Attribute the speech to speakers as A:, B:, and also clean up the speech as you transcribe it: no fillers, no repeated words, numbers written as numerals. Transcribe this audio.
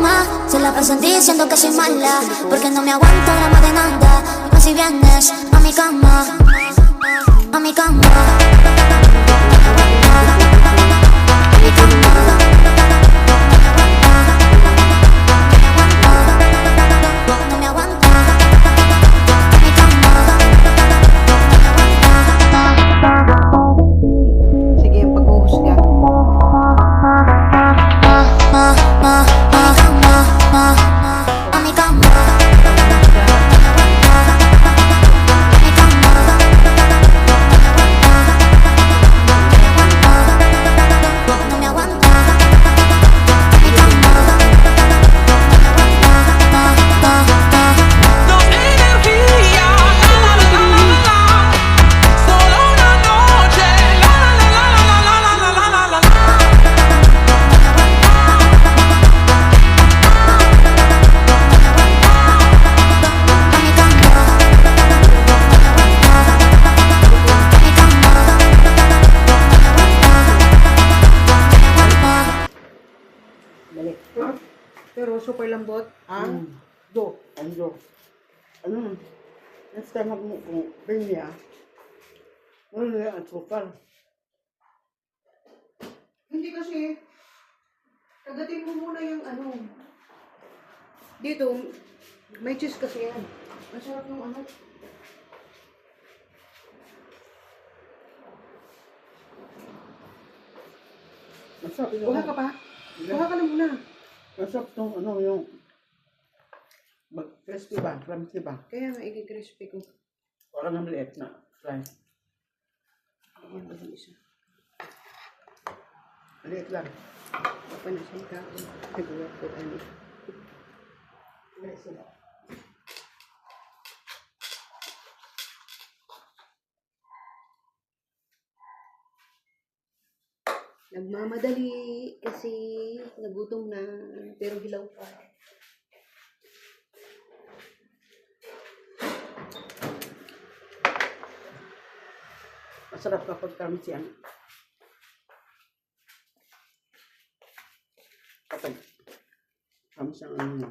A: cama, se la pasan diciendo que soy mala, porque no me aguanto drama de nada. Y más si vienes a mi cama, a mi cama, a mi cama. No me aguanto, a mi cama.
B: Sige, pag-uhusga.
C: Balik.
B: Pero super lambot ang
C: Do. Ano? Ano? Next time mo kung pinya. Ano na ang sukal?
B: Hindi kasi, kagatin mo muna yung ano. Dito, may cheese kasi yan. Masarap yung ano.
C: Masarap yung
B: Kuha ka pa? Kuha ka na muna.
C: Masarap tong ano yung crispy ba? Crunchy ba?
B: Kaya nga, i-crispy ko.
C: Parang ang maliit na fry.
B: Ayan, yung isa.
C: Maliit lang.
B: Panasin ka. Nagawa ko ano.
C: Maliit sila.
B: Nagmamadali kasi nagutom na, pero hilaw pa.
C: Masarap kapag crunchy yan. Kapag crunchy ang ano.